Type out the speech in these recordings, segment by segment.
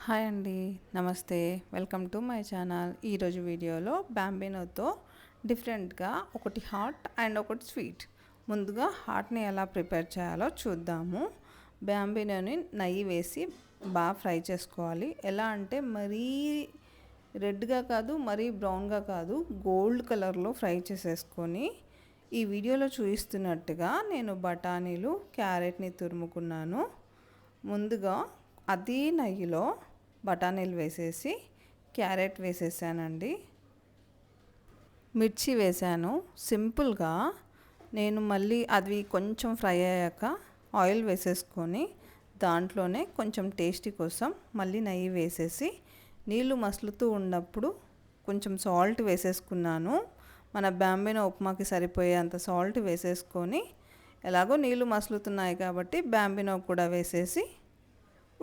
Hi అండి, నమస్తే. Welcome to my channel. ఈరోజు వీడియోలో బ్యాంబినోతో డిఫరెంట్గా ఒకటి హాట్ అండ్ ఒకటి స్వీట్. ముందుగా హాట్ని ఎలా ప్రిపేర్ చేయాలో చూద్దాము. బ్యాంబినోని నెయ్యి వేసి బాగా ఫ్రై చేసుకోవాలి. ఎలా అంటే మరీ రెడ్గా కాదు, మరీ బ్రౌన్గా కాదు, గోల్డ్ కలర్లో ఫ్రై చేసేసుకొని ఈ వీడియోలో చూపిస్తున్నట్టుగా నేను బఠానీలు, క్యారెట్ని తురుముకున్నాను. ముందుగా అదే నెయ్యిలో బఠానీలు వేసేసి క్యారెట్ వేసేసానండి, మిర్చి వేసాను. సింపుల్గా నేను మళ్ళీ అది కొంచెం ఫ్రై అయ్యాక ఆయిల్ వేసేసుకొని దాంట్లోనే కొంచెం టేస్టీ కోసం మళ్ళీ నెయ్యి వేసేసి నీళ్ళు మసులుతూ ఉన్నప్పుడు కొంచెం సాల్ట్ వేసేసుకున్నాను. మన బ్యాంబినో ఉప్మాకి సరిపోయేంత సాల్ట్ వేసేసుకొని, ఎలాగో నీళ్ళు మసులుతున్నాయి కాబట్టి బ్యాంబినో కూడా వేసేసి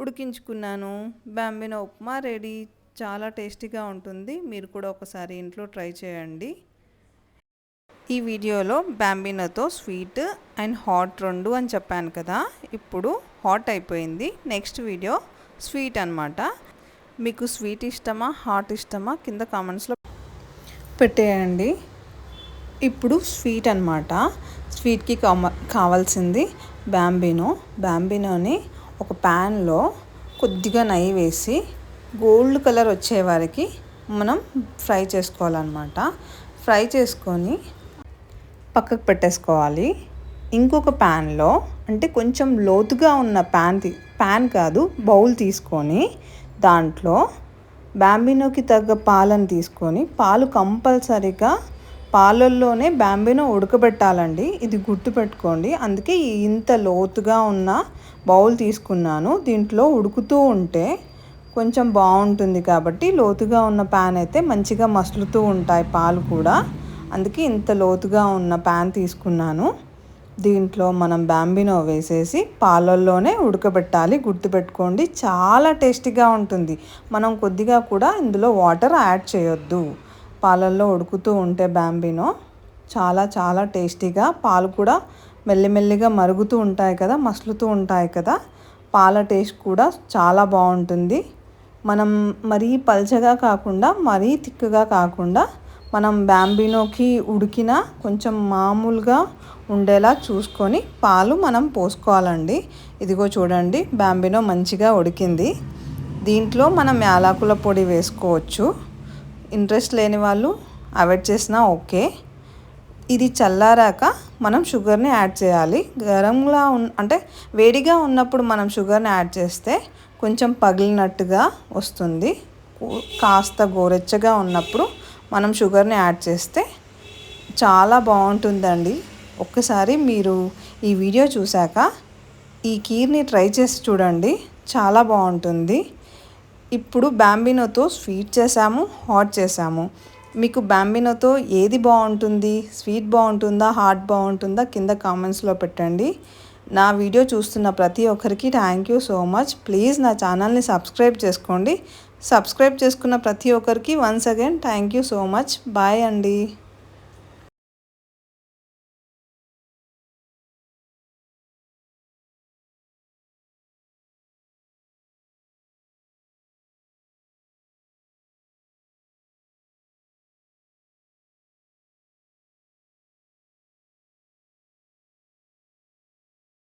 ఉడికించుకున్నాను. బ్యాంబినో ఉప్మా రెడీ. చాలా టేస్టీగా ఉంటుంది. మీరు కూడా ఒకసారి ఇంట్లో ట్రై చేయండి. ఈ వీడియోలో బ్యాంబినోతో స్వీట్ అండ్ హాట్ రెండు అని చెప్పాను కదా, ఇప్పుడు హాట్ అయిపోయింది. నెక్స్ట్ వీడియో స్వీట్ అనమాట. మీకు స్వీట్ ఇష్టమా, హాట్ ఇష్టమా కింద కామెంట్స్లో పెట్టేయండి. ఇప్పుడు స్వీట్ అనమాట. స్వీట్కి కావాల్సింది బ్యాంబినోని ఒక ప్యాన్లో కొద్దిగా నెయ్యి వేసి గోల్డ్ కలర్ వచ్చే వరకు మనం ఫ్రై చేసుకోవాలన్నమాట. ఫ్రై చేసుకొని పక్కకు పెట్టేసుకోవాలి. ఇంకొక ప్యాన్లో, అంటే కొంచెం లోతుగా ఉన్న ప్యాన్ కాదు, బౌల్ తీసుకొని దాంట్లో బ్యాంబినోకి తగ్గ పాలను తీసుకొని, పాలు కంపల్సరీగా పాలల్లోనే బ్యాంబినో ఉడకబెట్టాలండి. ఇది గుర్తుపెట్టుకోండి. అందుకే ఇంత లోతుగా ఉన్న బౌల్ తీసుకున్నాను. దీంట్లో ఉడుకుతూ ఉంటే కొంచెం బాగుంటుంది కాబట్టి లోతుగా ఉన్న ప్యాన్ అయితే మంచిగా మసులుతూ ఉంటాయి పాలు కూడా. అందుకే ఇంత లోతుగా ఉన్న ప్యాన్ తీసుకున్నాను. దీంట్లో మనం బ్యాంబినో వేసేసి పాలల్లోనే ఉడకబెట్టాలి. గుర్తుపెట్టుకోండి, చాలా టేస్టీగా ఉంటుంది. మనం కొద్దిగా కూడా ఇందులో వాటర్ యాడ్ చేయొద్దు. పాలల్లో ఉడుకుతూ ఉంటే బ్యాంబినో చాలా చాలా టేస్టీగా, పాలు కూడా మెల్లిమెల్లిగా మరుగుతూ ఉంటాయి కదా, మసులుతూ ఉంటాయి కదా, పాల టేస్ట్ కూడా చాలా బాగుంటుంది. మనం మరీ పల్చగా కాకుండా, మరీ తిక్కుగా కాకుండా, మనం బ్యాంబినోకి ఉడికిన కొంచెం మామూలుగా ఉండేలా చూసుకొని పాలు మనం పోసుకోవాలండి. ఇదిగో చూడండి, బ్యాంబినో మంచిగా ఉడికింది. దీంట్లో మనం యాలకుల పొడి వేసుకోవచ్చు. ఇంట్రెస్ట్ లేని వాళ్ళు అవాయిడ్ చేసినా ఓకే. ఇది చల్లారాక మనం షుగర్ని యాడ్ చేయాలి. గరంగా అంటే వేడిగా ఉన్నప్పుడు మనం షుగర్ని యాడ్ చేస్తే కొంచెం పగిలినట్టుగా వస్తుంది. కాస్త గోరెచ్చగా ఉన్నప్పుడు మనం షుగర్ని యాడ్ చేస్తే చాలా బాగుంటుందండి. ఒక్కసారి మీరు ఈ వీడియో చూశాక ఈ కీర్ని ట్రై చేసి చూడండి, చాలా బాగుంటుంది. ఇప్పుడు బ్యాంబినోతో స్వీట్ చేసాము, హాట్ చేసాము. మీకు బ్యాంబినోతో ఏది బాగుంటుంది? స్వీట్ బాగుంటుందా, హాట్ బాగుంటుందా? కింద కామెంట్స్లో పెట్టండి. నా వీడియో చూస్తున్న ప్రతి ఒక్కరికి thank you so much. Please నా ఛానల్ని సబ్స్క్రైబ్ చేసుకోండి. సబ్స్క్రైబ్ చేసుకున్న ప్రతి ఒక్కరికి once again thank you so much. Bye అండి.